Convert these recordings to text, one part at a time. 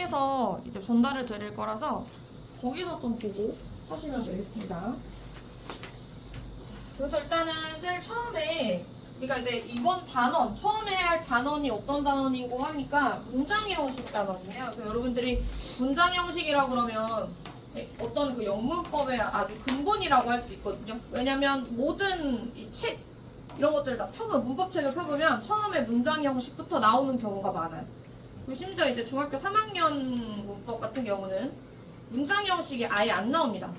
통해서 이제 전달을 드릴 거라서 거기서 좀 보고 하시면 되겠습니다. 그래서 일단은 제일 처음에 우리가 이제 이번 단원, 처음에 할 단원이 어떤 단원이고 하니까 문장 형식 단원이에요. 그래서 여러분들이 문장 형식이라고 그러면 어떤 그 영문법의 아주 근본이라고 할 수 있거든요. 왜냐면 모든 이 책, 이런 것들을 다 펴보면, 문법책을 펴보면 처음에 문장 형식부터 나오는 경우가 많아요. 그리고 심지어 이제 중학교 3학년 문법 같은 경우는 문장 형식이 아예 안 나옵니다.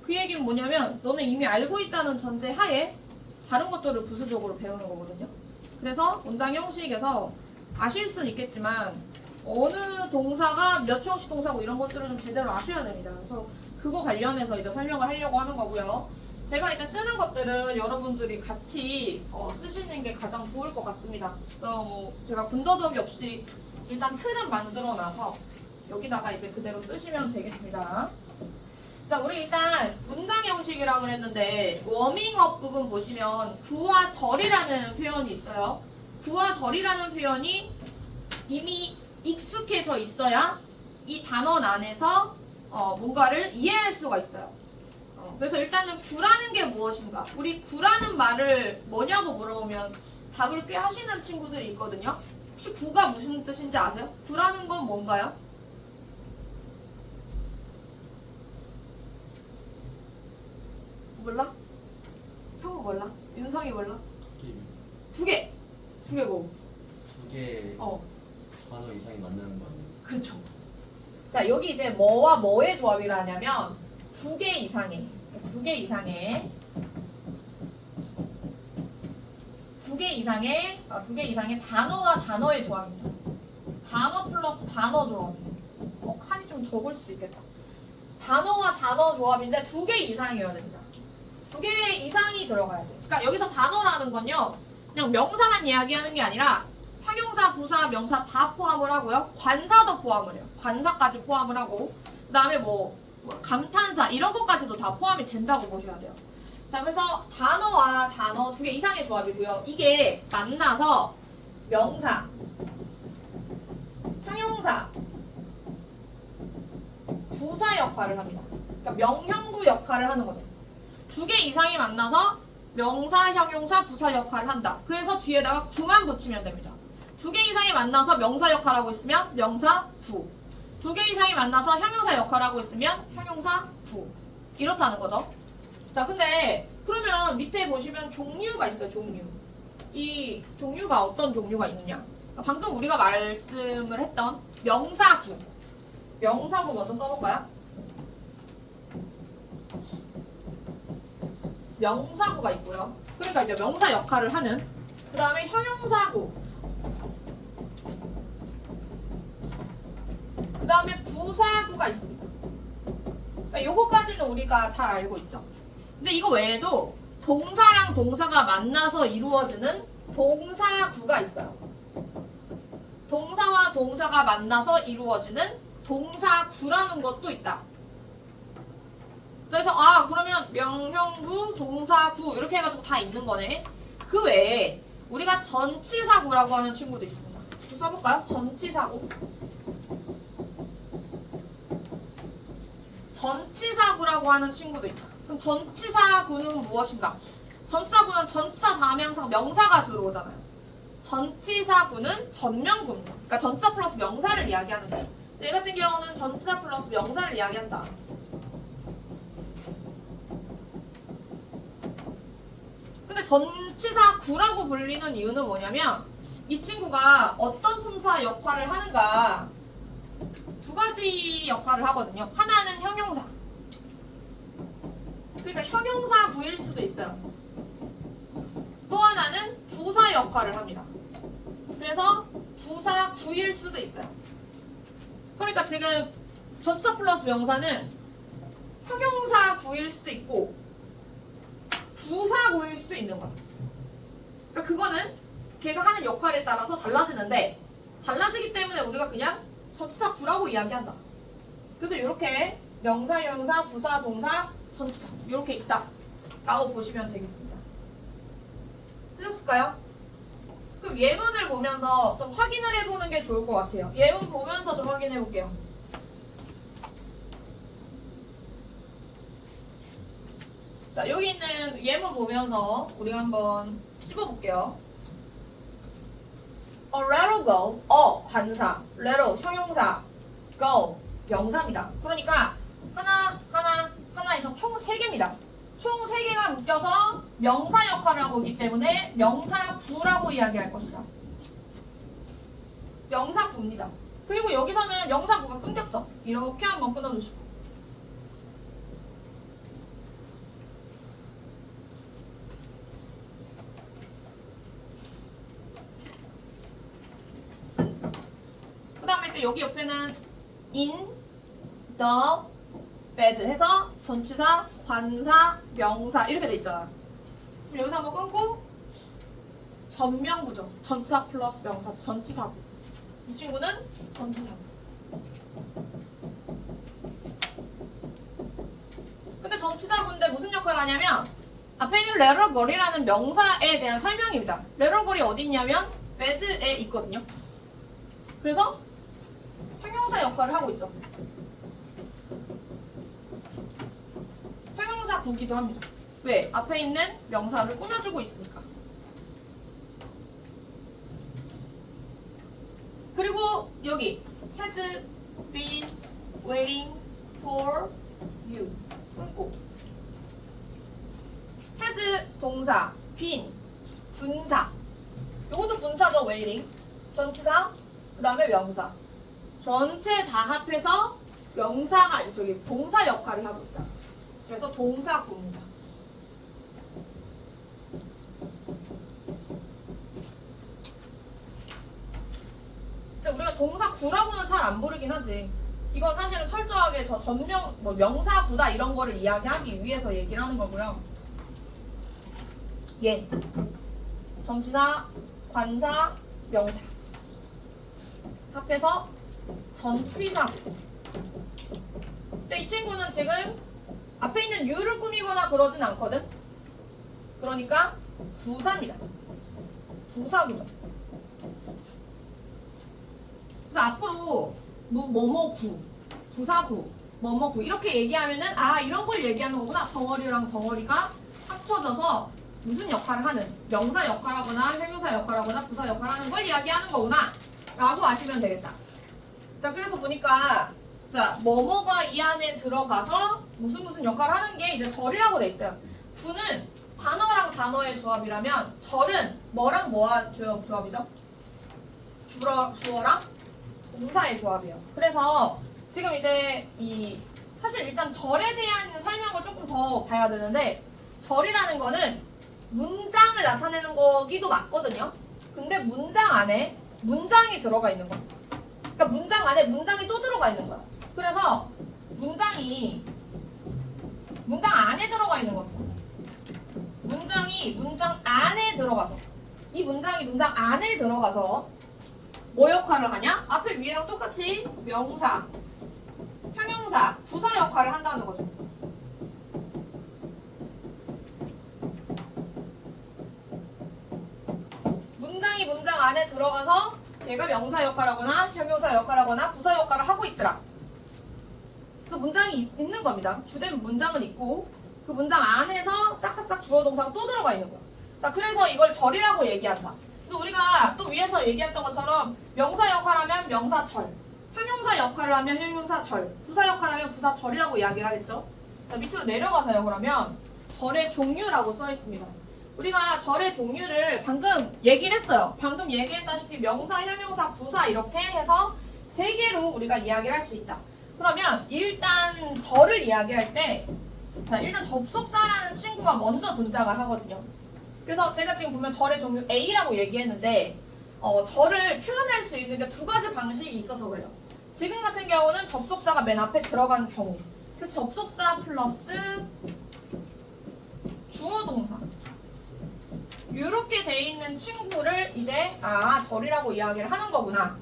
그 얘기는 뭐냐면 너는 이미 알고 있다는 전제 하에 다른 것들을 부수적으로 배우는 거거든요. 그래서 문장 형식에서 아실 수는 있겠지만 어느 동사가 몇 형식 동사고 이런 것들은 좀 제대로 아셔야 됩니다. 그래서 그거 관련해서 이제 설명을 하려고 하는 거고요. 제가 이제 쓰는 것들은 여러분들이 같이 쓰시는 게 가장 좋을 것 같습니다. 그래서 뭐 제가 군더더기 없이 일단 틀은 만들어 놔서 여기다가 이제 그대로 쓰시면 되겠습니다. 자, 우리 일단 문장 형식이라고 그랬는데 워밍업 부분 보시면 구와 절이라는 표현이 있어요. 구와 절이라는 표현이 이미 익숙해져 있어야 이 단원 안에서 뭔가를 이해할 수가 있어요. 그래서 일단은 구라는 게 무엇인가? 우리 구라는 말을 뭐냐고 물어보면 답을 꽤 하시는 친구들이 있거든요. 혹시 구가 무슨 뜻인지 아세요? 구라는 건 뭔가요? 몰라? 형은 몰라? 윤성이 몰라? 두 개! 두 개 뭐? 두 개 단어 이상이 만나는 거 아니에요? 그쵸. 자, 여기 이제 뭐와 뭐의 조합이라 하냐면 두 개 이상의 단어와 단어의 조합입니다. 단어 플러스 단어 조합이에요. 칸이 좀 적을 수도 있겠다. 단어와 단어 조합인데 두 개 이상이어야 됩니다. 두 개 이상이 들어가야 돼요. 그러니까 여기서 단어라는 건요, 그냥 명사만 이야기하는 게 아니라 형용사, 부사, 명사 다 포함을 하고요. 관사도 포함을 해요. 관사까지 포함을 하고, 그 다음에 뭐 감탄사 이런 것까지도 다 포함이 된다고 보셔야 돼요. 자, 그래서 단어와 단어 두 개 이상의 조합이고요. 이게 만나서 명사, 형용사, 부사 역할을 합니다. 그러니까 명형구 역할을 하는 거죠. 두 개 이상이 만나서 명사, 형용사, 부사 역할을 한다. 그래서 뒤에다가 구만 붙이면 됩니다. 두 개 이상이 만나서 명사 역할하고 있으면 명사, 구. 두 개 이상이 만나서 형용사 역할하고 있으면 형용사, 구. 이렇다는 거죠. 자, 근데 그러면 밑에 보시면 종류가 있어요. 종류. 이 종류가 어떤 종류가 있느냐. 방금 우리가 말씀을 했던 명사구. 명사구 먼저 써볼까요? 명사구가 있고요. 그러니까 이제 명사 역할을 하는. 그 다음에 형용사구. 그 다음에 부사구가 있습니다. 그러니까 요거까지는 우리가 잘 알고 있죠. 근데 이거 외에도 동사랑 동사가 만나서 이루어지는 동사구가 있어요. 동사와 동사가 만나서 이루어지는 동사구라는 것도 있다. 그래서 그러면 명형구, 동사구 이렇게 해가지고 다 있는 거네. 그 외에 우리가 전치사구라고 하는 친구도 있습니다. 좀 써볼까요? 전치사구. 전치사구라고 하는 친구도 있다. 그럼 전치사구는 무엇인가? 전치사구는 전치사 다음에 항상 명사가 들어오잖아요. 전치사구는 전명구입니다. 그러니까 전치사 플러스 명사를 이야기하는 거예요. 얘 같은 경우는 전치사 플러스 명사를 이야기한다. 근데 전치사구라고 불리는 이유는 뭐냐면 이 친구가 어떤 품사 역할을 하는가 두 가지 역할을 하거든요. 하나는 형용사. 그러니까 형용사구일 수도 있어요. 또 하나는 부사 역할을 합니다. 그래서 부사구일 수도 있어요. 그러니까 지금 전치사 플러스 명사는 형용사구일 수도 있고 부사구일 수도 있는 거야. 그러니까 그거는 걔가 하는 역할에 따라서 달라지는데 달라지기 때문에 우리가 그냥 전치사구라고 이야기한다. 그래서 이렇게 명사, 형용사, 부사, 동사, 전치사 이렇게 있다 라고 보시면 되겠습니다. 쓰셨을까요? 그럼 예문을 보면서 좀 확인을 해보는 게 좋을 것 같아요. 예문 보면서 좀 확인해 볼게요. 자, 여기 있는 예문 보면서 우리가 한번 찝어볼게요. A little go, 관사, little 형용사, go 명사입니다. 그러니까 하나에서 총 3개입니다. 총 3개가 묶여서 명사 역할을 하고 있기 때문에 명사구라고 이야기할 것이다. 명사구입니다. 그리고 여기서는 명사구가 끊겼죠. 이렇게 한번 끊어주시고. 그 다음에 이제 여기 옆에는 in, the, bed 해서 전치사, 관사, 명사 이렇게 돼 있잖아. 그럼 여기서 한번 끊고 전명구죠. 전치사 플러스 명사, 전치사구. 이 친구는 전치사구. 근데 전치사구인데 무슨 역할을 하냐면 앞에 있는 레러거리라는 명사에 대한 설명입니다. 레러거리 어디 있냐면 bed에 있거든요. 그래서 형용사 역할을 하고 있죠. 형용사구기도 합니다. 왜? 앞에 있는 명사를 꾸며주고 있으니까. 그리고 여기 has been waiting for you 끊고 has 동사, been 분사. 이것도 분사죠. waiting 전치사, 그 다음에 명사. 전체 다 합해서 명사가 아니 저기 동사 역할을 하고 있다. 그래서 동사구입니다. 우리가 동사구라고는 잘 안 부르긴 하지. 이건 사실은 철저하게 저 전명 명사구다 이런 거를 이야기하기 위해서 얘기를 하는 거고요. 예. 전치사, 관사, 명사 합해서 전치사구. 근데 이 친구는 지금 앞에 있는 you를 꾸미거나 그러진 않거든. 그러니까 부사입니다. 부사구죠. 그래서 앞으로 뭐뭐구, 부사구, 뭐뭐구 이렇게 얘기하면은 아 이런 걸 얘기하는 거구나. 덩어리랑 덩어리가 합쳐져서 무슨 역할을 하는 명사 역할하거나 형용사 역할하거나 부사 역할하는 걸 이야기하는 거구나 라고 아시면 되겠다. 자 그래서 보니까 자 뭐뭐가 이 안에 들어가서 무슨 역할을 하는 게 이제 절이라고 돼 있어요. 구는 단어랑 단어의 조합이라면 절은 뭐랑 뭐와 조합이죠? 주어랑 동사의 조합이에요. 그래서 지금 이제 이 사실 일단 절에 대한 설명을 조금 더 봐야 되는데 절이라는 거는 문장을 나타내는 거기도 맞거든요. 근데 문장 안에 문장이 들어가 있는 거야. 그러니까 문장 안에 문장이 또 들어가 있는 거야. 그래서 문장이 문장 안에 들어가 있는 겁니다. 문장이 문장 안에 들어가서 이 문장이 문장 안에 들어가서 뭐 역할을 하냐? 앞에 위에랑 똑같이 명사, 형용사, 부사 역할을 한다는 거죠. 문장이 문장 안에 들어가서 얘가 명사 역할하거나 형용사 역할하거나 부사 역할을 하고 있더라. 그 문장이 있는 겁니다. 주된 문장은 있고 그 문장 안에서 싹싹싹 주어 동사가 또 들어가 있는 거야. 자, 그래서 이걸 절이라고 얘기한다. 또 우리가 또 위에서 얘기했던 것처럼 명사 역할하면 명사절, 형용사 역할을 하면 형용사절, 부사 역할하면 부사절이라고 이야기를 하겠죠. 자, 밑으로 내려가서요. 그러면 절의 종류라고 써 있습니다. 우리가 절의 종류를 방금 얘기를 했어요. 방금 얘기했다시피 명사, 형용사, 부사 이렇게 해서 3개로 우리가 이야기를 할 수 있다. 그러면 일단 절을 이야기할 때 자, 일단 접속사라는 친구가 먼저 등장을 하거든요. 그래서 제가 지금 보면 절의 종류 A라고 얘기했는데 절을 표현할 수 있는 게 2가지 방식이 있어서 그래요. 지금 같은 경우는 접속사가 맨 앞에 들어간 경우. 그래서 접속사 플러스 주어동사 이렇게 돼 있는 친구를 이제 절이라고 이야기를 하는 거구나.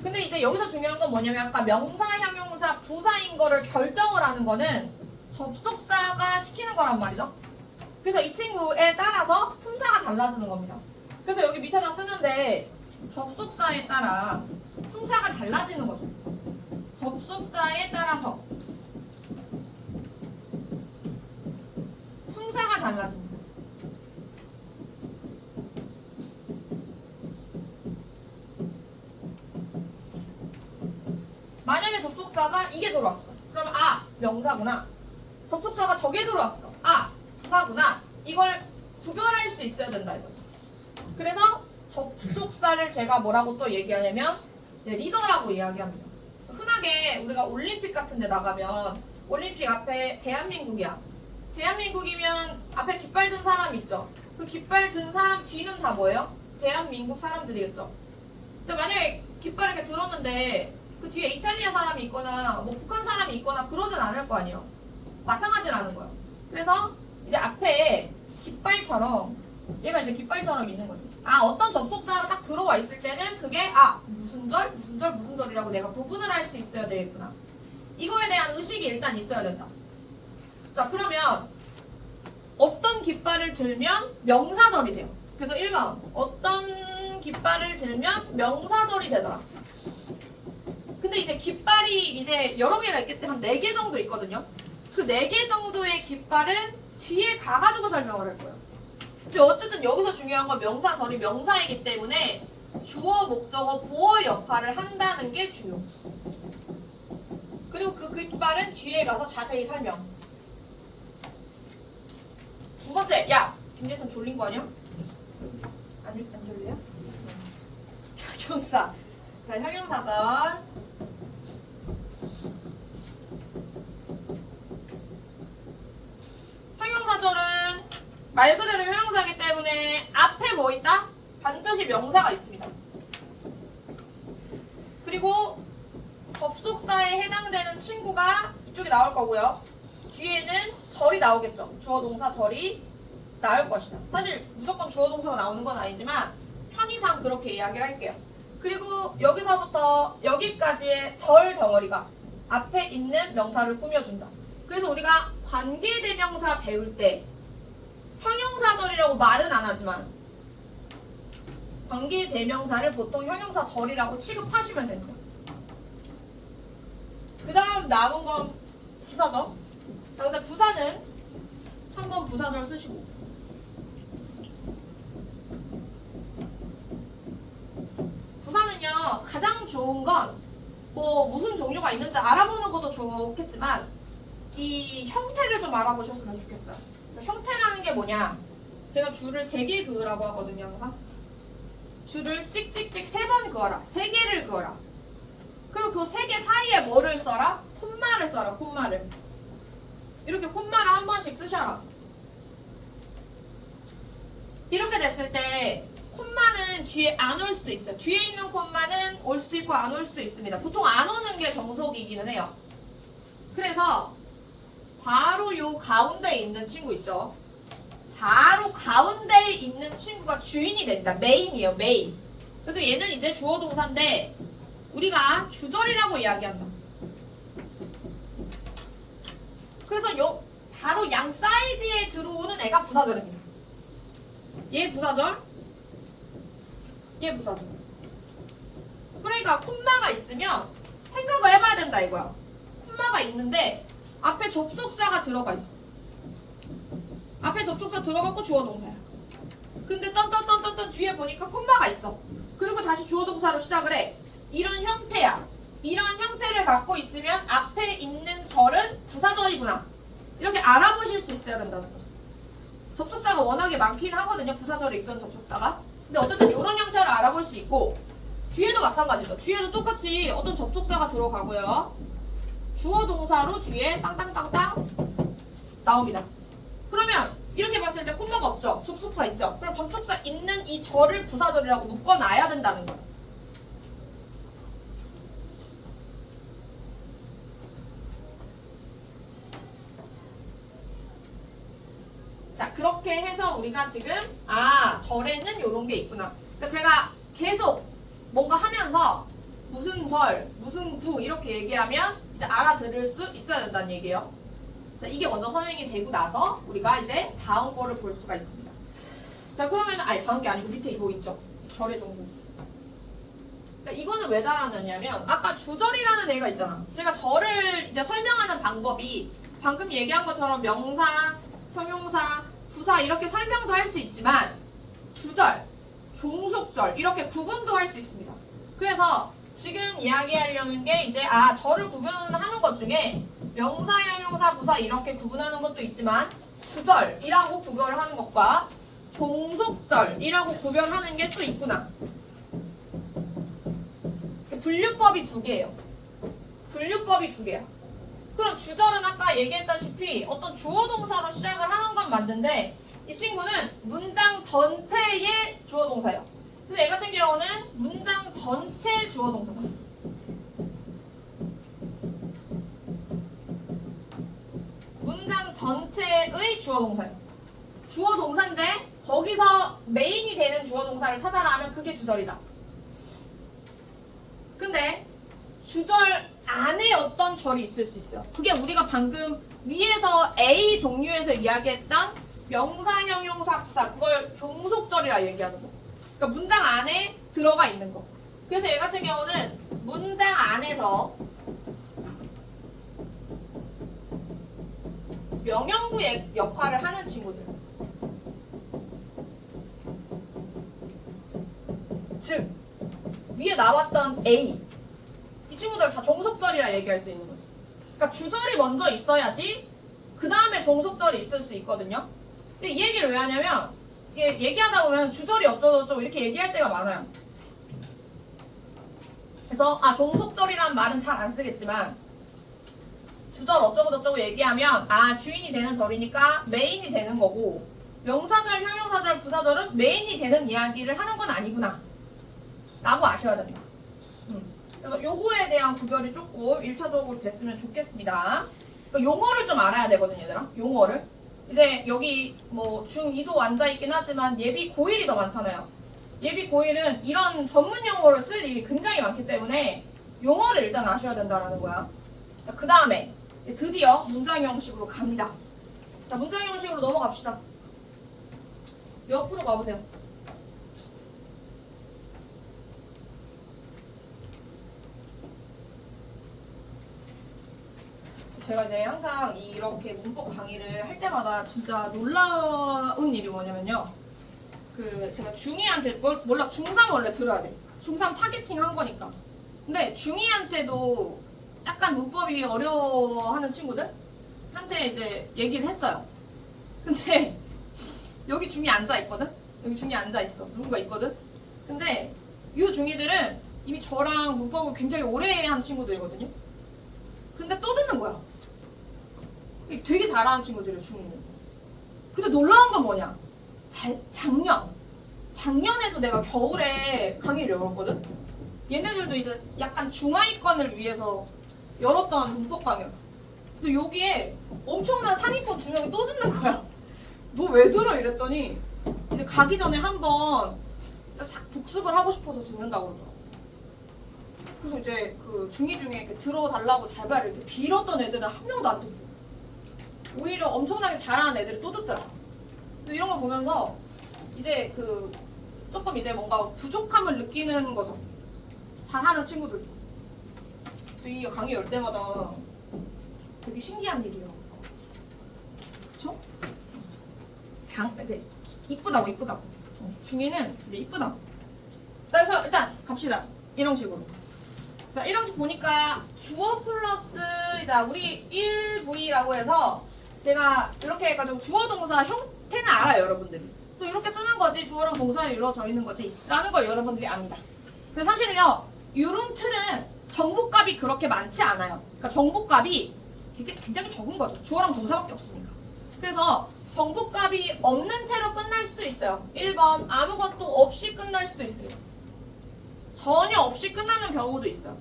근데 이제 여기서 중요한 건 뭐냐면 아까 명사, 형용사, 부사인 거를 결정을 하는 거는 접속사가 시키는 거란 말이죠. 그래서 이 친구에 따라서 품사가 달라지는 겁니다. 그래서 여기 밑에다 쓰는데 접속사에 따라 품사가 달라지는 거죠. 접속사에 따라서 접속사가 달라집니다. 만약에 접속사가 이게 들어왔어. 그러면 아, 명사구나. 접속사가 저게 들어왔어. 아, 부사구나. 이걸 구별할 수 있어야 된다 이거죠. 그래서 접속사를 제가 뭐라고 또 얘기하냐면 리더라고 이야기합니다. 흔하게 우리가 올림픽 같은 데 나가면 올림픽 앞에 대한민국이야. 대한민국이면 앞에 깃발 든 사람 있죠. 그 깃발 든 사람 뒤는 다 뭐예요? 대한민국 사람들이겠죠. 근데 만약에 깃발 이렇게 들었는데 그 뒤에 이탈리아 사람이 있거나 뭐 북한 사람이 있거나 그러진 않을 거 아니에요. 마찬가지라는 거예요. 그래서 이제 앞에 깃발처럼 얘가 이제 깃발처럼 있는 거지. 아, 어떤 접속사가 딱 들어와 있을 때는 그게 아, 무슨 절, 무슨 절, 무슨 절이라고 내가 구분을 할 수 있어야 되겠구나. 이거에 대한 의식이 일단 있어야 된다. 자, 그러면 어떤 깃발을 들면 명사절이 돼요. 그래서 1번 어떤 깃발을 들면 명사절이 되더라. 근데 이제 깃발이 이제 여러 개가 있겠지. 한 4개 정도 있거든요. 그 4개 정도의 깃발은 뒤에 가가지고 설명을 할 거예요. 근데 어쨌든 여기서 중요한 건 명사절이 명사이기 때문에 주어, 목적어, 보어 역할을 한다는 게 중요. 그리고 그 깃발은 뒤에 가서 자세히 설명. 두 번째, 야! 김재선 졸린 거 아니야? 안 졸려요? 형용사. 자, 형용사절. 형용사절은 말 그대로 형용사이기 때문에 앞에 뭐 있다? 반드시 명사가 있습니다. 그리고 접속사에 해당되는 친구가 이쪽에 나올 거고요. 뒤에는 절이 나오겠죠. 주어 동사 절이 나올 것이다. 사실 무조건 주어 동사가 나오는 건 아니지만 편의상 그렇게 이야기를 할게요. 그리고 여기서부터 여기까지의 절 덩어리가 앞에 있는 명사를 꾸며준다. 그래서 우리가 관계대명사 배울 때 형용사절이라고 말은 안 하지만 관계대명사를 보통 형용사절이라고 취급하시면 됩니다. 그 다음 남은 건 부사죠. 자, 근데 부사는 3번 부사절 쓰시고 부사는요 가장 좋은 건 뭐 무슨 종류가 있는지 알아보는 것도 좋겠지만 이 형태를 좀 알아보셨으면 좋겠어요. 형태라는 게 뭐냐? 제가 줄을 3개 그으라고 하거든요 항상. 줄을 찍찍찍 3번 그어라. 3개를 그어라. 그리고 그 3개 사이에 뭐를 써라? 콤마를 써라. 콤마를. 이렇게 콤마를 한 번씩 쓰셔라. 이렇게 됐을 때 콤마는 뒤에 안 올 수도 있어요. 뒤에 있는 콤마는 올 수도 있고 안 올 수도 있습니다. 보통 안 오는 게 정석이기는 해요. 그래서 바로 요 가운데에 있는 친구 있죠. 바로 가운데에 있는 친구가 주인이 된다. 메인이에요. 메인. 그래서 얘는 이제 주어 동사인데 우리가 주절이라고 이야기한다. 그래서 요 바로 양 사이드에 들어오는 애가 부사절입니다. 얘 부사절, 얘 부사절. 그러니까 콤마가 있으면 생각을 해봐야 된다 이거야. 콤마가 있는데 앞에 접속사가 들어가 있어. 앞에 접속사 들어가고 주어 동사야. 근데 딴딴딴딴 뒤에 보니까 콤마가 있어. 그리고 다시 주어 동사로 시작을 해. 이런 형태야. 이런 형태를 갖고 있으면 앞에 있는 절은 부사절이구나. 이렇게 알아보실 수 있어야 된다는 거죠. 접속사가 워낙에 많긴 하거든요. 부사절에 있던 접속사가. 근데 어쨌든 이런 형태를 알아볼 수 있고 뒤에도 마찬가지죠. 뒤에도 똑같이 어떤 접속사가 들어가고요. 주어 동사로 뒤에 땅땅땅땅 나옵니다. 그러면 이렇게 봤을 때 콤마가 없죠? 접속사 있죠? 그럼 접속사 있는 이 절을 부사절이라고 묶어놔야 된다는 거예요. 자, 그렇게 해서 우리가 지금 절에는 이런 게 있구나. 그러니까 제가 계속 뭔가 하면서 무슨 절, 무슨 구 이렇게 얘기하면 이제 알아들을 수 있어야 된다는 얘기예요. 자, 이게 먼저 선행이 되고 나서 우리가 이제 다음 거를 볼 수가 있습니다. 자, 그러면 다음 게 아니고 밑에 이거 있죠. 절의 종류. 그러니까 이거는 왜 달아놨냐면 아까 주절이라는 애가 있잖아. 제가 절을 이제 설명하는 방법이 방금 얘기한 것처럼 명사, 형용사, 부사 이렇게 설명도 할 수 있지만 주절, 종속절 이렇게 구분도 할 수 있습니다. 그래서 지금 이야기하려는 게 이제 절을 구분하는 것 중에 명사, 형용사, 부사 이렇게 구분하는 것도 있지만 주절이라고 구별하는 것과 종속절이라고 구별하는 게 또 있구나. 분류법이 두 개예요. 분류법이 두 개야. 그럼 주절은 아까 얘기했다시피 어떤 주어 동사로 시작을 하는 건 맞는데 이 친구는 문장 전체의 주어 동사예요. 그래서 얘 같은 경우는 문장 전체의 주어 동사다. 문장 전체의 주어 동사예요. 주어 동사인데 거기서 메인이 되는 주어 동사를 찾아라 하면 그게 주절이다. 근데 주절 안에 어떤 절이 있을 수 있어요. 그게 우리가 방금 위에서 A 종류에서 이야기했던 명사, 형용사, 부사 그걸 종속절이라 얘기하는 거. 그러니까 문장 안에 들어가 있는 거. 그래서 얘 같은 경우는 문장 안에서 명령구의 역할을 하는 친구들. 즉 위에 나왔던 A 이 친구들 다 종속절이라 얘기할 수 있는 거지. 그러니까 주절이 먼저 있어야지 그 다음에 종속절이 있을 수 있거든요. 근데 이 얘기를 왜 하냐면 이게 얘기하다 보면 주절이 어쩌고저쩌고 이렇게 얘기할 때가 많아요. 그래서 종속절이라는 말은 잘 안 쓰겠지만 주절 어쩌고저쩌고 얘기하면 주인이 되는 절이니까 메인이 되는 거고 명사절, 형용사절, 부사절은 메인이 되는 이야기를 하는 건 아니구나 라고 아셔야 된다. 그래서 요거에 대한 구별이 조금 1차적으로 됐으면 좋겠습니다. 그러니까 용어를 좀 알아야 되거든요, 얘들아. 용어를. 이제 여기 뭐 중2도 앉아있긴 하지만 예비 고1이 더 많잖아요. 예비 고1은 이런 전문 용어를 쓸 일이 굉장히 많기 때문에 용어를 일단 아셔야 된다는 거야. 자, 그 다음에 드디어 문장 형식으로 갑니다. 자, 문장 형식으로 넘어갑시다. 옆으로 가보세요. 제가 이제 항상 이렇게 문법 강의를 할 때마다 진짜 놀라운 일이 뭐냐면요. 제가 중2한테 몰라 중3 원래 들어야 돼. 중3 타겟팅 한 거니까. 근데 중2한테도 약간 문법이 어려워하는 친구들 한테 이제 얘기를 했어요. 근데 여기 중2 앉아 있거든. 여기 중2 앉아 있어. 누군가 있거든. 근데 이 중2들은 이미 저랑 문법을 굉장히 오래 한 친구들이거든요. 근데 또 듣는 거야. 되게 잘하는 친구들이에요, 중2는. 근데 놀라운 건 뭐냐? 작년에도 내가 겨울에 강의를 열었거든? 얘네들도 이제 약간 중하위권을 위해서 열었던 문법 강의였어. 근데 여기에 엄청난 상위권 2명이 또 듣는 거야. 너 왜 들어? 이랬더니 이제 가기 전에 한번 싹 복습을 하고 싶어서 듣는다고 그러더라고. 그래서 이제 그 중2 중에 이렇게 들어달라고 제발 이렇게 빌었던 애들은 한 명도 안 듣고 오히려 엄청나게 잘하는 애들이 또 듣더라. 그래서 이런 걸 보면서 이제 조금 이제 뭔가 부족함을 느끼는 거죠. 잘하는 친구들도. 그래서 이 강의 열 때마다 되게 신기한 일이에요. 그쵸? 네, 이쁘다고. 중2는 이제 이쁘다고. 그래서 일단 갑시다. 이런 식으로. 자, 이런 식 보니까 주어 플러스 우리 1V라고 해서 제가 이렇게 해가지고 주어 동사 형태는 알아요, 여러분들이. 또 이렇게 쓰는 거지, 주어랑 동사는 이루어져 있는 거지 라는 걸 여러분들이 압니다. 근데 사실은요, 이런 틀은 정보값이 그렇게 많지 않아요. 그러니까 정보값이 굉장히 적은 거죠. 주어랑 동사밖에 없으니까. 그래서 정보값이 없는 채로 끝날 수도 있어요. 1번 아무것도 없이 끝날 수도 있습니다. 전혀 없이 끝나는 경우도 있어요.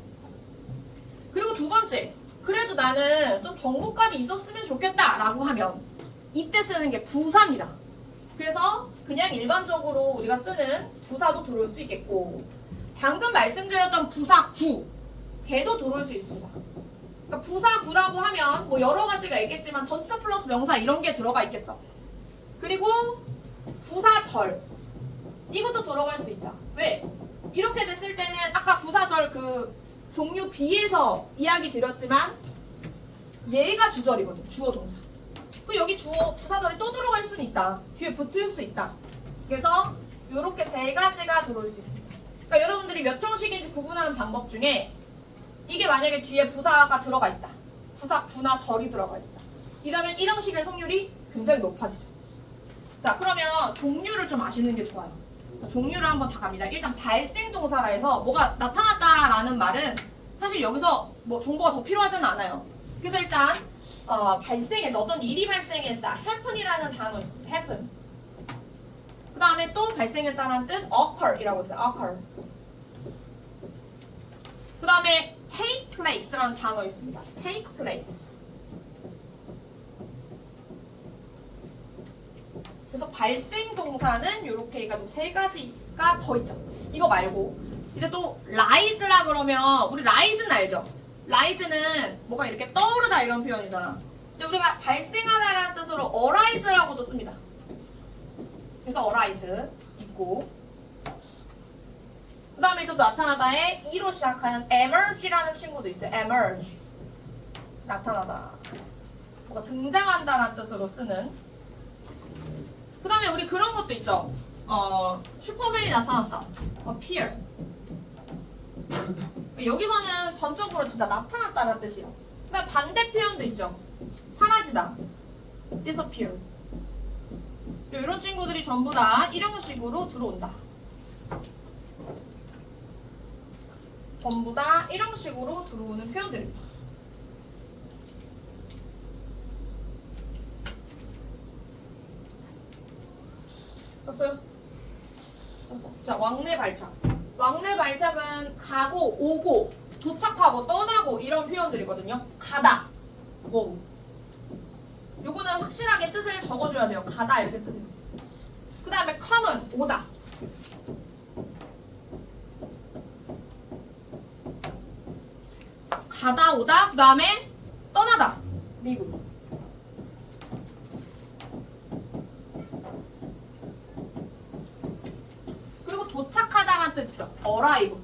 그리고 두 번째, 그래도 나는 좀 정보값이 있었으면 좋겠다 라고 하면 이때 쓰는 게 부사입니다. 그래서 그냥 일반적으로 우리가 쓰는 부사도 들어올 수 있겠고 방금 말씀드렸던 부사구 걔도 들어올 수 있습니다. 그러니까 부사구라고 하면 뭐 여러 가지가 있겠지만 전치사 플러스 명사 이런 게 들어가 있겠죠. 그리고 부사절 이것도 들어갈 수 있다. 왜? 이렇게 됐을 때는 아까 부사절 종류 B에서 이야기 드렸지만 얘가 주절이거든. 주어 동사. 그 여기 주어 부사절이 또 들어갈 수는 있다. 뒤에 붙을 수 있다. 그래서 이렇게 세 가지가 들어올 수 있습니다. 그러니까 여러분들이 몇 형식인지 구분하는 방법 중에 이게 만약에 뒤에 부사가 들어가 있다. 부사, 구나 절이 들어가 있다. 이러면 1형식의 확률이 굉장히 높아지죠. 자, 그러면 종류를 좀 아시는 게 좋아요. 종류를 한번 다 갑니다. 일단 발생동사라 해서 뭐가 나타났다라는 말은 사실 여기서 뭐 정보가 더 필요하지는 않아요. 그래서 일단 발생했다. 어떤 일이 발생했다. happen이라는 단어 있습니다. happen. 그 다음에 또 발생했다는 뜻 occur이라고 있어요. occur. 그 다음에 take place라는 단어 있습니다. take place. 그래서 발생 동사는 이렇게 해가지고 세 가지가 더 있죠. 이거 말고 이제 또 rise라 그러면 우리 rise는 알죠? rise는 뭐가 이렇게 떠오르다 이런 표현이잖아. 근데 우리가 발생하다라는 뜻으로 arise라고도 씁니다. 그래서 arise 있고 그 다음에 또 나타나다에 e로 시작하는 emerge라는 친구도 있어요. emerge 나타나다 뭐가 등장한다라는 뜻으로 쓰는 그 다음에 우리 그런 것도 있죠. 슈퍼맨이 나타났다. appear. 여기서는 전적으로 진짜 나타났다는 뜻이에요. 그 다음 반대 표현도 있죠. 사라지다. disappear. 이런 친구들이 전부 다 1형식으로 들어온다. 전부 다 1형식으로 들어오는 표현들입니다. 썼어요? 썼어. 자, 왕래 발착. 왕래 발착은 가고, 오고, 도착하고, 떠나고 이런 표현들이거든요. 가다, go. 요거는 확실하게 뜻을 적어줘야 돼요. 가다 이렇게 쓰세요. 그 다음에 come은 오다. 가다, 오다. 그 다음에 떠나다. leave. 도착하다라는 뜻이죠. arrive.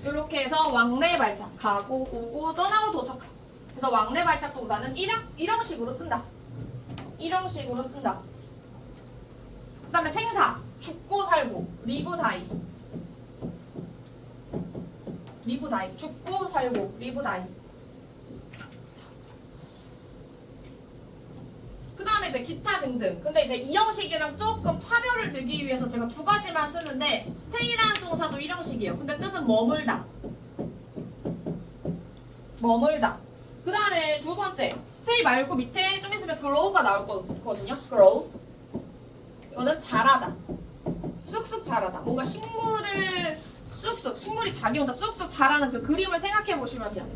이렇게 해서 왕래 발착. 가고, 오고, 떠나고, 도착하고. 그래서 왕래 발착 동사는 1형식으로 쓴다. 1형식으로 쓴다. 그 다음에 생사. 죽고, 살고. live, die. live, die. 죽고, 살고. live, die. 그 다음에 이제 기타 등등. 근데 이제 2형식이랑 조금 차별을 두기 위해서 제가 두 가지만 쓰는데 stay라는 동사도 1형식이에요. 근데 뜻은 머물다. 머물다. 그 다음에 두 번째. stay 말고 밑에 좀 있으면 grow가 나올 거거든요. grow. 이거는 자라다. 쑥쑥 자라다. 뭔가 식물을 쑥쑥, 식물이 자기 혼자 쑥쑥 자라는 그 그림을 생각해 보시면 돼요.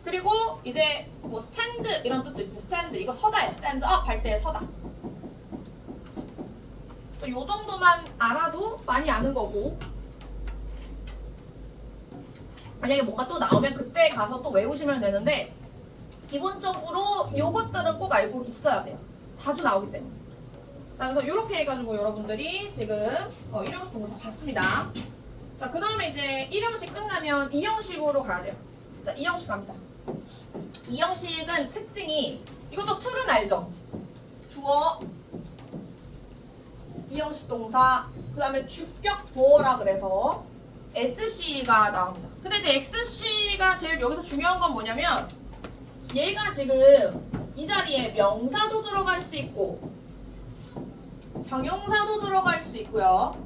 그리고 이제 뭐 스탠드 이런 뜻도 있습니다. 스탠드 이거 서다예요. 스탠드 업 할 때 서다. 요 정도만 알아도 많이 아는 거고 만약에 뭔가 또 나오면 그때 가서 또 외우시면 되는데 기본적으로 요것들은 꼭 알고 있어야 돼요. 자주 나오기 때문에. 그래서 이렇게 해가지고 여러분들이 지금 1형식 동사 봤습니다. 자, 그 다음에 이제 1형식 끝나면 2형식으로 가야 돼요. 자, 2형식 갑니다. 2형식은 특징이 이것도 틀은 알죠? 주어 2형식 동사 그 다음에 주격 보어라 그래서 SC가 나옵니다. 근데 이제 XC가 제일 여기서 중요한 건 뭐냐면 얘가 지금 이 자리에 명사도 들어갈 수 있고 형용사도 들어갈 수 있고요.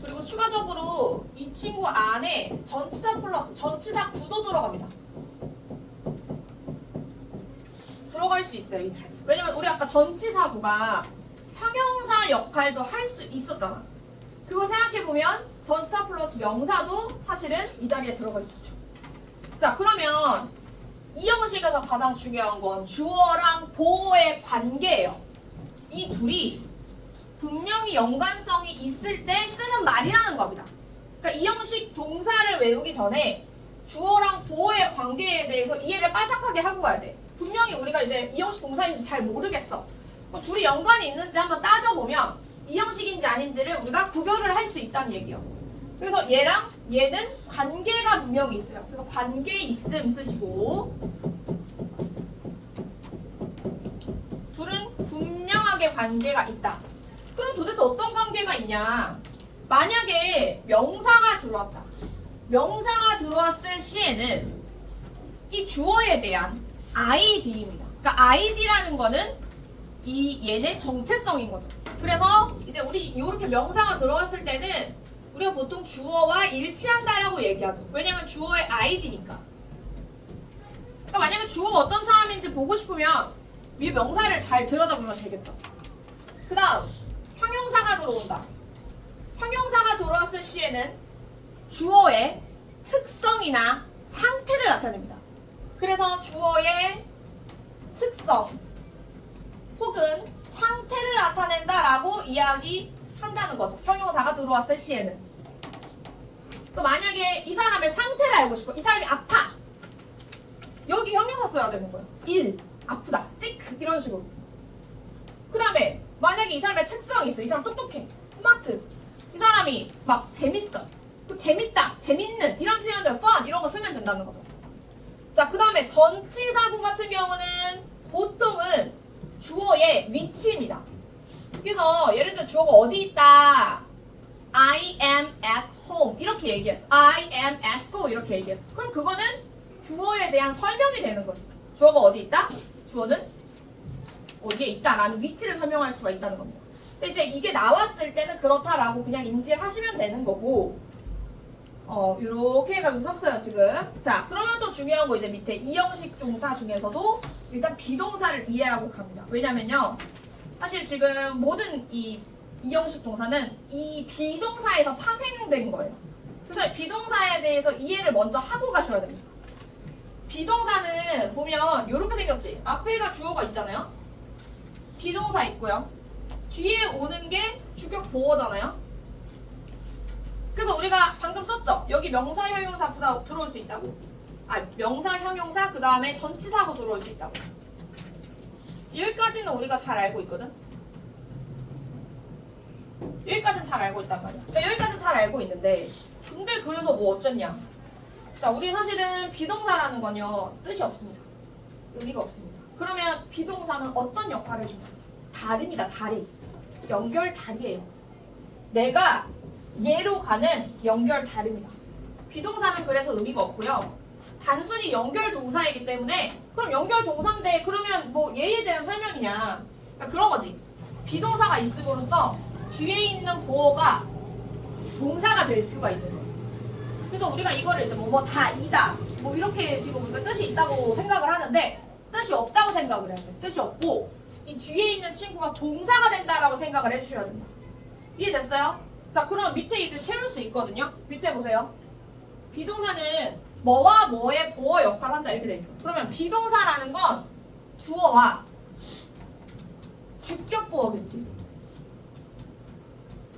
그리고 추가적으로 이 친구 안에 전치사 플러스 전치사 구도 들어갑니다. 들어갈 수 있어요, 이 자리. 왜냐면 우리 아까 전치사구가 형용사 역할도 할 수 있었잖아. 그거 생각해보면 전치사 플러스 명사도 사실은 이 자리에 들어갈 수 있죠. 자, 그러면 이 형식에서 가장 중요한 건 주어랑 보어의 관계예요. 이 둘이 분명히 연관성이 있을 때 쓰는 말이라는 겁니다. 그러니까 이 형식 동사를 외우기 전에 주어랑 보어의 관계에 대해서 이해를 빠삭하게 하고 가야 돼. 분명히 우리가 이제 이 형식 동사인지 잘 모르겠어. 둘이 연관이 있는지 한번 따져보면 이 형식인지 아닌지를 우리가 구별을 할 수 있다는 얘기예요. 그래서 얘랑 얘는 관계가 분명히 있어요. 그래서 관계 있음 쓰시고 둘은 분명하게 관계가 있다. 그럼 도대체 어떤 관계가 있냐? 만약에 명사가 들어왔다. 명사가 들어왔을 시에는 이 주어에 대한 id입니다. 그러니까 id라는 거는 이 얘네 정체성인 거죠. 그래서 이제 우리 이렇게 명사가 들어왔을 때는 우리가 보통 주어와 일치한다라고 얘기하죠. 왜냐면 주어의 id니까. 그러니까 만약에 주어가 어떤 사람인지 보고 싶으면 위 명사를 잘 들여다보면 되겠죠. 그 다음 형용사가 들어온다. 형용사가 들어왔을 시에는 주어의 특성이나 상태를 나타냅니다. 그래서 주어의 특성 혹은 상태를 나타낸다라고 이야기한다는 거죠. 형용사가 들어왔을 시에는. 또 만약에 이 사람의 상태를 알고 싶어. 이 사람이 아파. 여기 형용사 써야 되는 거예요. 아프다, sick 이런 식으로. 그 다음에 만약에 이 사람의 특성이 있어. 이 사람 똑똑해, 스마트. 이 사람이 막 재밌어, 재밌다, 재밌는 이런 표현들, fun 이런 거 쓰면 된다는 거죠. 자, 그 다음에 전치사구 같은 경우는 보통은 주어의 위치입니다. 그래서 예를 들어 주어가 어디 있다, I am at home 이렇게 얘기했어. I am at school 이렇게 얘기했어. 그럼 그거는 주어에 대한 설명이 되는 거죠. 주어가 어디 있다? 주어는 어디에 있다라는 위치를 설명할 수가 있다는 겁니다. 근데 이제 이게 나왔을 때는 그렇다라고 그냥 인지하시면 되는 거고, 이렇게 해가지고 썼어요 지금. 자, 그러면 또 중요한 거 이제 밑에 이형식 동사 중에서도 일단 비동사를 이해하고 갑니다. 왜냐면요, 사실 지금 모든 이 이형식 동사는 이 비동사에서 파생된 거예요. 그래서 비동사에 대해서 이해를 먼저 하고 가셔야 됩니다. 비동사는 보면 이렇게 생겼지. 앞에가 주어가 있잖아요. 비동사 있고요. 뒤에 오는 게 주격 보어잖아요. 그래서 우리가 방금 썼죠. 여기 명사, 형용사 부사 들어올 수 있다고. 명사, 형용사 그 다음에 전치사고 들어올 수 있다고. 여기까지는 우리가 잘 알고 있거든. 여기까지는 잘 알고 있단 말이야. 그러니까 여기까지는 잘 알고 있는데, 근데 그래서 뭐 어쩌냐. 자, 우리 사실은 비동사라는 건요, 뜻이 없습니다. 의미가 없습니다. 그러면 비동사는 어떤 역할을 해주냐? 다리입니다, 다리. 연결 다리예요. 내가 얘로 가는 연결 다리입니다. 비동사는 그래서 의미가 없고요. 단순히 연결 동사이기 때문에, 그럼 연결 동사인데 그러면 뭐 얘에 대한 설명이냐? 그러니까 그런 거지. 비동사가 있음으로써 뒤에 있는 보어가 동사가 될 수가 있는 거예요. 그래서 우리가 이거를 이제 뭐 다 이다 뭐 이렇게 지금 우리가 뜻이 있다고 생각을 하는데 뜻이 없다고 생각을 해야 돼. 뜻이 없고 이 뒤에 있는 친구가 동사가 된다라고 생각을 해주셔야 된다. 이해됐어요? 자, 그럼 밑에 이제 채울 수 있거든요. 밑에 보세요. 비동사는 뭐와 뭐의 보어 역할을 한다 이렇게 돼 있어. 그러면 비동사라는 건 주어와 주격 보어겠지.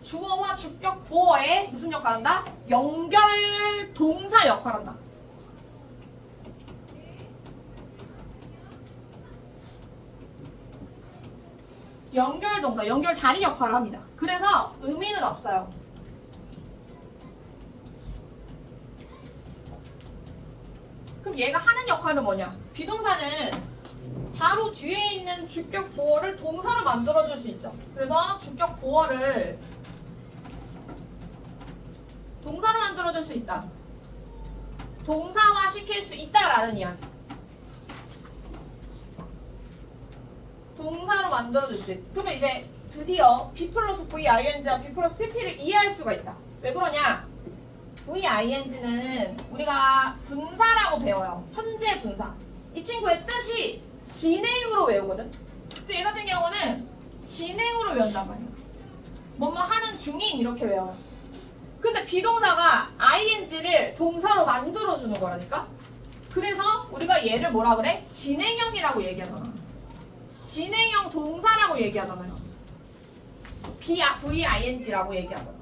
주어와 주격 보어에 무슨 역할을 한다? 연결 동사 역할을 한다. 연결 동사, 연결 다리 역할을 합니다. 그래서 의미는 없어요. 그럼 얘가 하는 역할은 뭐냐? 비동사는 바로 뒤에 있는 주격 보어를 동사로 만들어줄 수 있죠. 그래서 주격 보어를 동사로 만들어줄 수 있다. 동사화 시킬 수 있다라는 이야기. 동사로 만들어줄 수 있다. 그러면 이제 드디어 B 플러스 VING와 B 플러스 PP를 이해할 수가 있다. 왜 그러냐? VING는 우리가 분사라고 배워요. 현재 분사. 이 친구의 뜻이 진행으로 외우거든. 그래서 얘 같은 경우는 진행으로 외운단 말이야. 뭐뭐 하는 중인 이렇게 외워요. 근데 비동사가 ing를 동사로 만들어주는 거라니까? 그래서 우리가 얘를 뭐라 그래? 진행형이라고 얘기하잖아. 진행형 동사라고 얘기하잖아요. VING라고 얘기하잖아.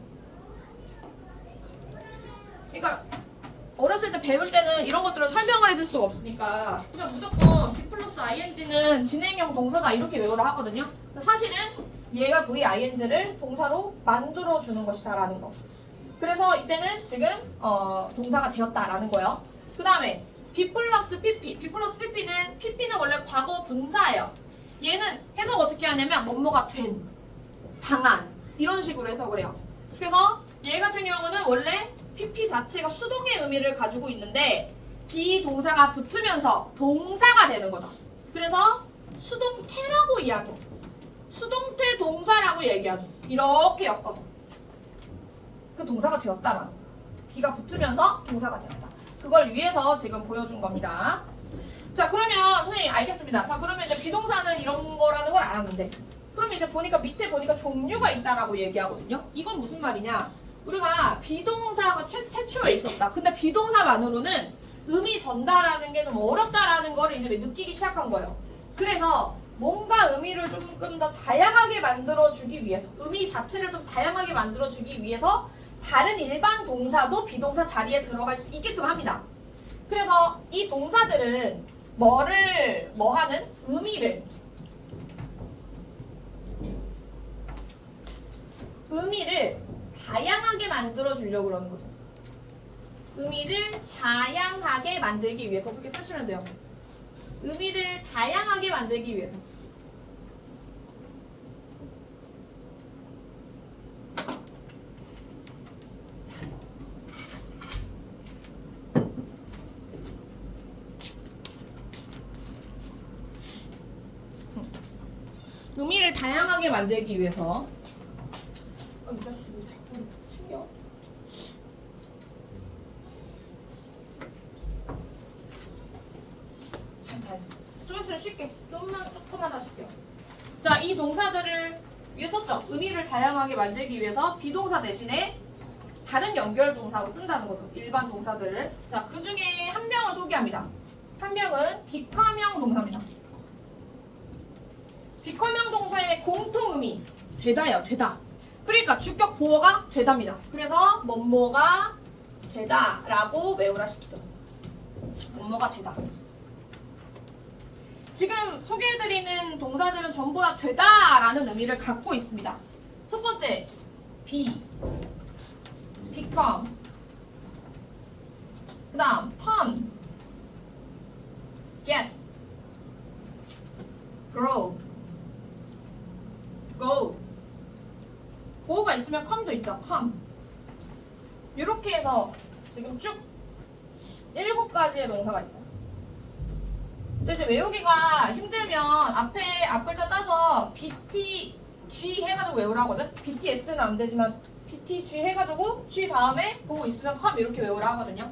그러니까 어렸을 때 배울 때는 이런 것들을 설명을 해줄 수가 없으니까 그냥 무조건 B 플러스 ING는 진행형 동사다 이렇게 외우라 하거든요. 사실은 얘가 VING를 동사로 만들어주는 것이다 라는 거. 그래서 이때는 지금 동사가 되었다라는 거예요. 그 다음에 B 플러스 PP. B 플러스 PP는 원래 과거 분사예요. 얘는 해석 어떻게 하냐면 뭐뭐가 된, 당한 이런 식으로 해석을 해요. 그래서 얘 같은 경우는 원래 PP 자체가 수동의 의미를 가지고 있는데 비동사가 붙으면서 동사가 되는 거다. 그래서 수동태라고 이야기해요. 수동태 동사라고 얘기하죠. 이렇게 엮어서 그 동사가 되었다라는 거예요. 비가 붙으면서 동사가 되었다. 그걸 위해서 지금 보여준 겁니다. 자, 그러면 선생님 알겠습니다. 자, 그러면 이제 비동사는 이런 거라는 걸 알았는데 그러면 이제 보니까 밑에 보니까 종류가 있다라고 얘기하거든요. 이건 무슨 말이냐? 우리가 비동사가 최초에 있었다. 근데 비동사만으로는 의미 전달하는 게 좀 어렵다라는 거를 이제 느끼기 시작한 거예요. 그래서 뭔가 의미를 조금 더 다양하게 만들어주기 위해서 의미 자체를 좀 다양하게 만들어주기 위해서 다른 일반 동사도 비동사 자리에 들어갈 수 있게끔 합니다. 그래서 이 동사들은 뭐하는? 의미를 다양하게 만들어 주려고 그러는 거죠. 의미를 다양하게 만들기 위해서 그렇게 쓰시면 돼요. 의미를 다양하게 만들기 위해서. 의미를 다양하게 만들기 위해서. 이 자식이 자꾸 튕겨. 다 했어. 좀 있으면 쉴게. 조금만 하실게요. 자, 이 동사들을 위에 썼죠. 의미를 다양하게 만들기 위해서 비동사 대신에 다른 연결 동사로 쓴다는 거죠. 일반 동사들을. 자, 그 중에 한 명을 소개합니다. 한 명은 비커명 동사입니다. 비커명 동사의 공통 의미 되다예요. 되다. 그러니까 주격 보어가 되답니다. 그래서 뭐뭐가 되다라고 외우라 시키죠. 뭐뭐가 되다. 지금 소개해드리는 동사들은 전부 다 되다라는 의미를 갖고 있습니다. 첫 번째, be, become. 그 다음, turn, get, grow, go. go가 있으면 come도 있죠. come. 이렇게 해서 지금 쭉 7가지의 동사가 있다. 근데 이제 외우기가 힘들면 앞에 앞글자 따서 BTG 해가지고 외우라 하거든. BTS는 안 되지만 BTG 해가지고 G 다음에 보고 있으면 come 이렇게 외우라 하거든요.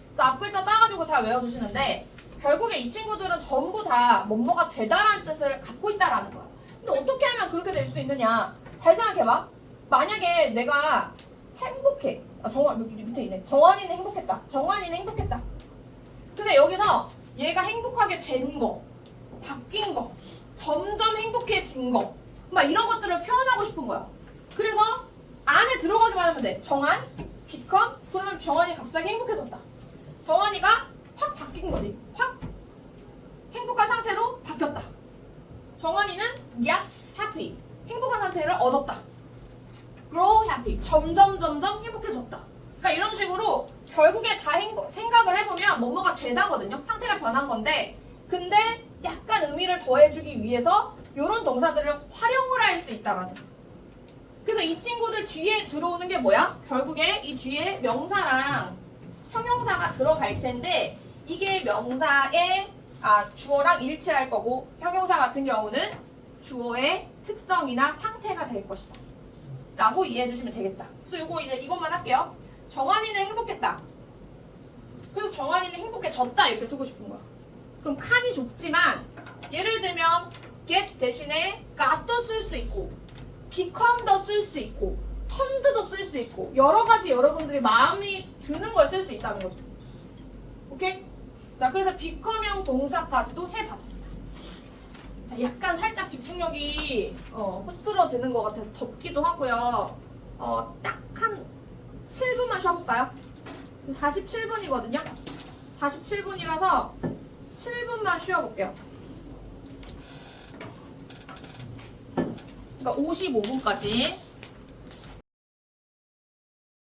그래서 앞글자 따가지고 잘 외워두시는데 결국에 이 친구들은 전부 다 뭐뭐가 되다라는 뜻을 갖고 있다라는 거야. 근데 어떻게 하면 그렇게 될 수 있느냐? 잘 생각해봐. 만약에 내가 행복해. 밑에 있네. 정환이는 행복했다. 정환이는 행복했다. 근데 여기서 얘가 행복하게 된 거, 바뀐 거, 점점 행복해진 거, 막 이런 것들을 표현하고 싶은 거야. 그래서 안에 들어가기만 하면 돼. 정환, become, 그러면 정환이 갑자기 행복해졌다. 정환이가 확 바뀐 거지. 확 행복한 상태로 바뀌었다. 정환이는 get happy, 행복한 상태를 얻었다. grow happy, 점점 행복해졌다. 그러니까 이런 식으로 결국에 다 생각을 해보면 뭐뭐가 되다거든요. 상태가 변한 건데 근데 약간 의미를 더해주기 위해서 이런 동사들을 활용을 할 수 있다라는 거예요. 그래서 이 친구들 뒤에 들어오는 게 뭐야? 결국에 이 뒤에 명사랑 형용사가 들어갈 텐데 이게 명사의 주어랑 일치할 거고 형용사 같은 경우는 주어의 특성이나 상태가 될 것이다 라고 이해해 주시면 되겠다. 그래서 요거 이제 이것만 할게요. 정환이는 행복했다. 그래서 정환이는 행복해졌다 이렇게 쓰고 싶은 거야. 그럼 칸이 좁지만 예를 들면 get 대신에 got도 쓸 수 있고 become도 쓸 수 있고 turned도 쓸 수 있고 여러 가지 여러분들이 마음이 드는 걸 쓸 수 있다는 거죠. 오케이? 자, 그래서 become형 동사까지도 해봤습니다. 자, 약간 살짝 집중력이 흐트러지는 것 같아서 덥기도 하고요. 딱 한 7분만 쉬어볼까요? 47분이거든요. 47분이라서 7분만 쉬어볼게요. 그러니까 55분까지.